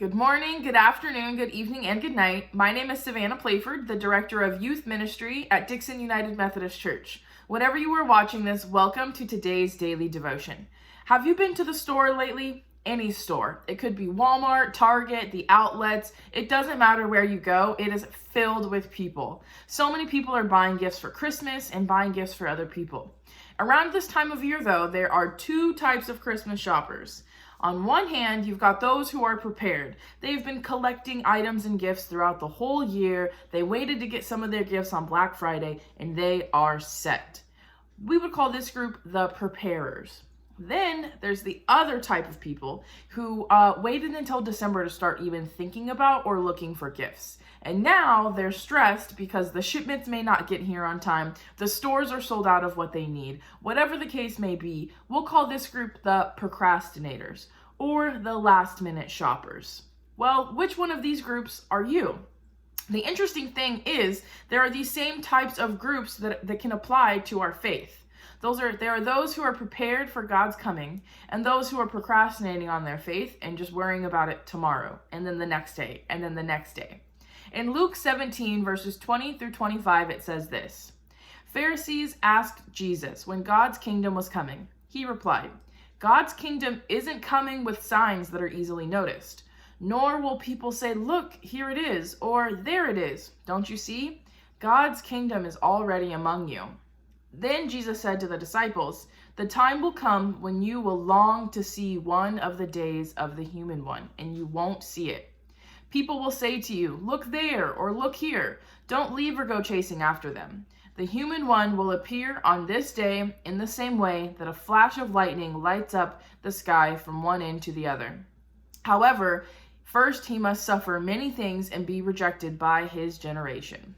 Good morning, good afternoon, good evening, and good night. My name is Savannah Playford, the Director of Youth Ministry at Dixon United Methodist Church. Whenever you are watching this, welcome to today's daily devotion. Have you been to the store lately? Any store. It could be Walmart, Target, the outlets. It doesn't matter where you go. It is filled with people. So many people are buying gifts for Christmas and buying gifts for other people. Around this time of year, though, there are two types of Christmas shoppers. On one hand, you've got those who are prepared. They've been collecting items and gifts throughout the whole year. They waited to get some of their gifts on Black Friday, and they are set. We would call this group the preparers. Then there's the other type of people who waited until December to start even thinking about or looking for gifts. And now they're stressed because the shipments may not get here on time. The stores are sold out of what they need. Whatever the case may be, we'll call this group the procrastinators or the last minute shoppers. Well, which one of these groups are you? The interesting thing is there are these same types of groups that can apply to our faith. There are those who are prepared for God's coming and those who are procrastinating on their faith and just worrying about it tomorrow and then the next day and then the next day. In Luke 17, verses 20 through 25, it says this: Pharisees asked Jesus when God's kingdom was coming. He replied, God's kingdom isn't coming with signs that are easily noticed, nor will people say, look, here it is, or there it is. Don't you see? God's kingdom is already among you. Then Jesus said to the disciples, the time will come when you will long to see one of the days of the human one, and you won't see it. People will say to you, look there or look here. Don't leave or go chasing after them. The human one will appear on this day in the same way that a flash of lightning lights up the sky from one end to the other. However, first he must suffer many things and be rejected by his generation.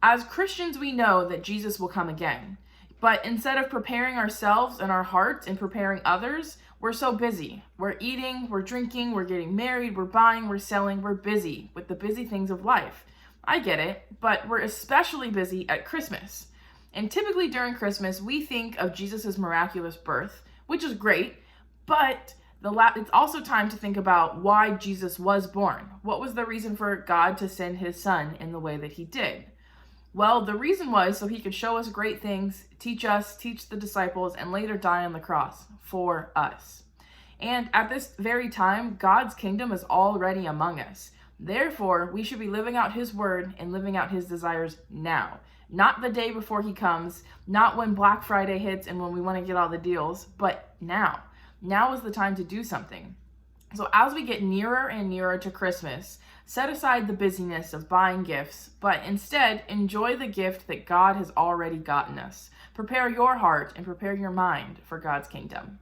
As Christians, we know that Jesus will come again. But instead of preparing ourselves and our hearts and preparing others, we're so busy. We're eating, we're drinking, we're getting married, we're buying, we're selling, we're busy with the busy things of life. I get it, but we're especially busy at Christmas. And typically during Christmas, we think of Jesus' miraculous birth, which is great, but it's also time to think about why Jesus was born. What was the reason for God to send his son in the way that he did? Well, the reason was so he could show us great things, teach us, teach the disciples, and later die on the cross for us. And at this very time, God's kingdom is already among us. Therefore, we should be living out his word and living out his desires now. Not the day before he comes, not when Black Friday hits and when we want to get all the deals, but now. Now is the time to do something. So as we get nearer and nearer to Christmas, set aside the busyness of buying gifts, but instead enjoy the gift that God has already gotten us. Prepare your heart and prepare your mind for God's kingdom.